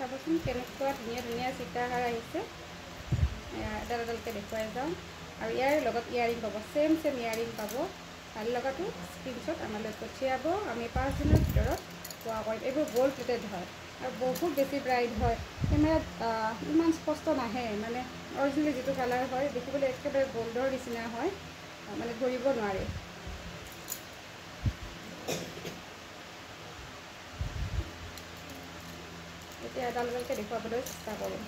চাবচোন কেনেকুৱা ধুনীয়া ধুনীয়া সীতাহাৰ আহিছে। এডাল এডালকৈ দেখুৱাই যাওঁ। আৰু ইয়াৰ লগত ইয়াৰিং পাব, চেম ইয়াৰিং পাব। ভাল লগাটো স্ক্ৰীনশ্বট আমালৈ পঠিয়াব, আমি 5 দিনৰ ভিতৰত পোৱা কৰিম। এইবোৰ গ'ল্ড প্লেটেড হয় আৰু বহুত বেছি ব্ৰাইট হয়। কেমেৰাত ইমান স্পষ্ট নাহে, মানে অৰিজিনেলি যিটো কালাৰ হয় দেখিবলৈ একেবাৰে গ'ল্ডৰ নিচিনা হয়, মানে ধৰিব নোৱাৰে। এতিয়া এডাল এডালকৈ দেখুৱাবলৈ চেষ্টা কৰোঁ।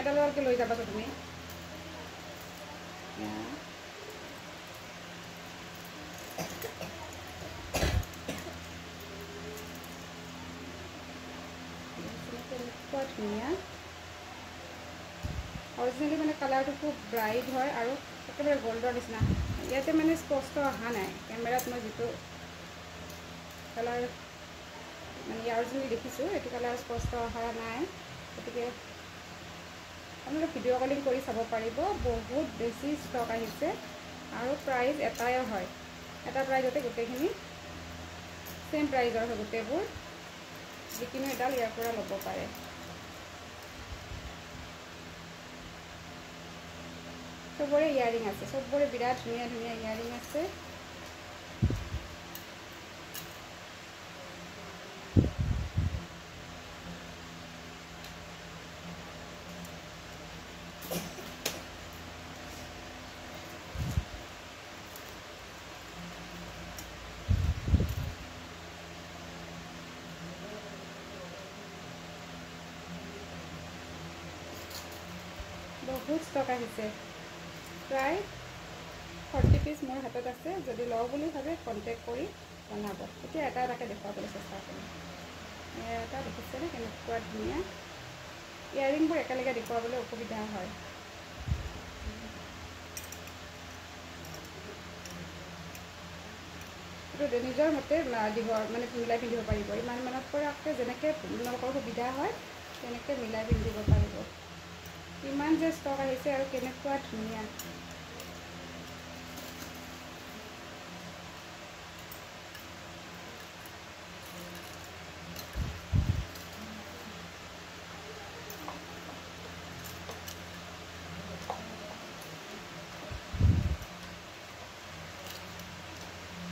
এডাল এডালকৈ লৈ যাবাচোন তুমি। কেনেকুৱা ধুনীয়া, অৰিজিনেলি মানে কালাৰটো খুব ব্ৰাইট হয় আৰু একেবাৰে গ'ল্ডৰ নিচিনা। ইয়াতে মানে স্পষ্ট অহা নাই, কেমেৰাত মই যিটো কালাৰ মানে অৰিজিনেলি দেখিছোঁ এইটো কালাৰ স্পষ্ট অহা নাই। গতিকে আপোনালোকে ভিডিঅ' কলিং কৰি চাব পাৰিব। বহুত বেছি ষ্টক আহিছে আৰু প্ৰাইচ এটাই হয়, এটা প্ৰাইজতে গোটেইখিনি চেম প্ৰাইজৰ হয় গোটেইবোৰ। যিকোনো এডাল ইয়াৰ পৰা ল'ব পাৰে। চবৰে ইয়াৰিং আছে, চবৰে বিৰাট ধুনীয়া ধুনীয়া ইয়াৰিং আছে। বহুত ষ্টক আহিছে, প্ৰায় 40 পিচ মোৰ হাতত আছে। যদি লওঁ বুলি ভাবে কণ্টেক্ট কৰি জনাব। এতিয়া এটা এটাকৈ দেখুৱাবলৈ চেষ্টা কৰিম। এটা দেখিছেনে কেনেকুৱা ধুনীয়া। ইয়াৰিংবোৰ একেলগে দেখুৱাবলৈ অসুবিধা হয়। এইটো নিজৰ মতে দিব, মানে মিলাই পিন্ধিব পাৰিব। ইমান মানত পৰাকৈ যেনেকৈ আপোনালোকৰ সুবিধা হয় তেনেকৈ মিলাই পিন্ধিব পাৰিব। ইমান যে ষ্টক আহিছে আৰু কেনেকুৱা ধুনীয়া।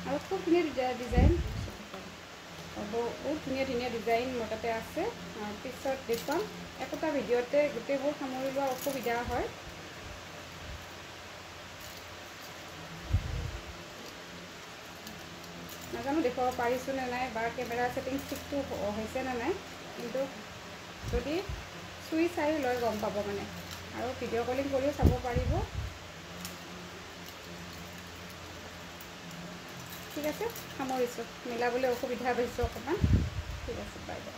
আৰু খুব ধুনীয়া ডিজাইন, বহুত ধুনীয়া ধুনীয়া ডিজাইন মোৰ তাতে আছে। পিছত দেখুৱাম। একোটা ভিডিঅ'তে গোটেইবোৰ সামৰি লোৱা অসুবিধা হয়। নাজানো দেখুৱাব পাৰিছোঁ নে নাই, বা কেমেৰা ছেটিংছ ঠিকটো হৈছে নে নাই, কিন্তু যদি চুই চাই লৈ গম পাব মানে। আৰু ভিডিঅ' কলিং কৰিও চাব পাৰিব। ঠিক আছে, সামৰিছোঁ। মিলাবলৈ অসুবিধা পাইছোঁ অকণমান। ঠিক আছে, বাই বাই।